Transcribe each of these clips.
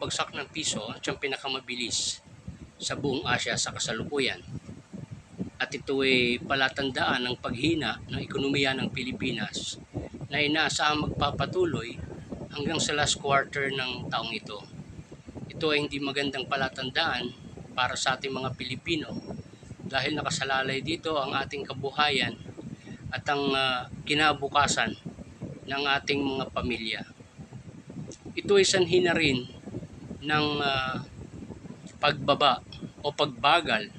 pagbabagsak ng piso at siyang pinakamabilis sa buong Asya sa kasalukuyan. At ito ay palatandaan ng paghina ng ekonomiya ng Pilipinas na inaasahang magpapatuloy hanggang sa last quarter ng taong ito. Ito ay hindi magandang palatandaan para sa ating mga Pilipino dahil nakasalalay dito ang ating kabuhayan at ang kinabukasan ng ating mga pamilya. Ito ay sanhi na rin ng pagbaba o pagbagal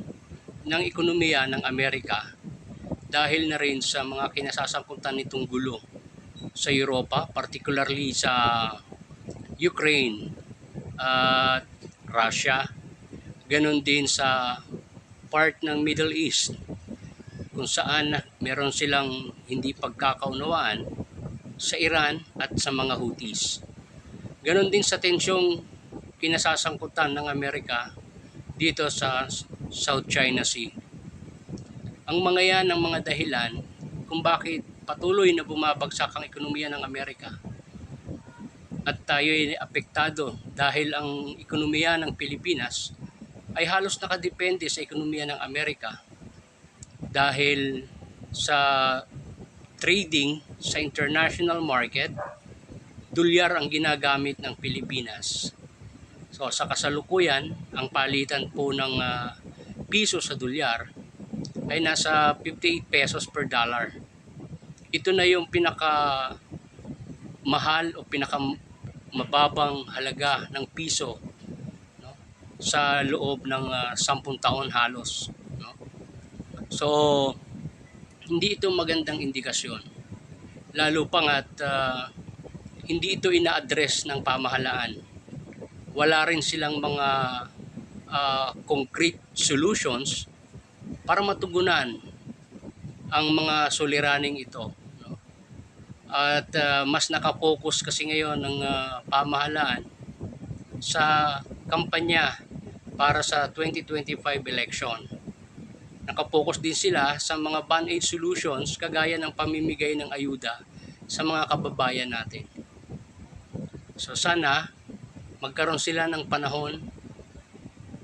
ng ekonomiya ng Amerika dahil na rin sa mga kinasasangkutan nitong gulo sa Europa, particularly sa Ukraine at Russia, ganon din sa part ng Middle East kung saan meron silang hindi pagkakaunawaan sa Iran at sa mga Houthis. Ganon din sa tensyong kinasasangkutan ng Amerika dito sa South China Sea. Ang mga yan ang mga dahilan kung bakit patuloy na bumabagsak ang ekonomiya ng Amerika. At tayo ay apektado dahil ang ekonomiya ng Pilipinas ay halos nakadepende sa ekonomiya ng Amerika dahil sa trading sa international market, dolyar ang ginagamit ng Pilipinas. So sa kasalukuyan, ang palitan po ng piso sa dolyar ay nasa 58 pesos per dollar. Ito na yung pinaka mahal o pinaka mababang halaga ng piso, no, sa loob ng 10 taon halos, no? So hindi ito magandang indikasyon, lalo pang at hindi ito ina-address ng pamahalaan. Wala rin silang mga concrete solutions para matugunan ang mga suliraning ito, no? At mas nakapokus kasi ngayon ng pamahalaan sa kampanya para sa 2025 election. Nakapokus din sila sa mga band-aid solutions kagaya ng pamimigay ng ayuda sa mga kababayan natin. So sana magkaroon sila ng panahon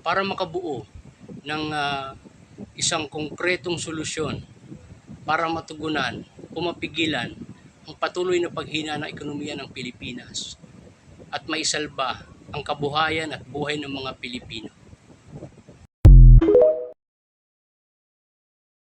para makabuo ng isang konkretong solusyon para matugunan o mapigilan ang patuloy na paghina ng ekonomiya ng Pilipinas at maisalba ang kabuhayan at buhay ng mga Pilipino.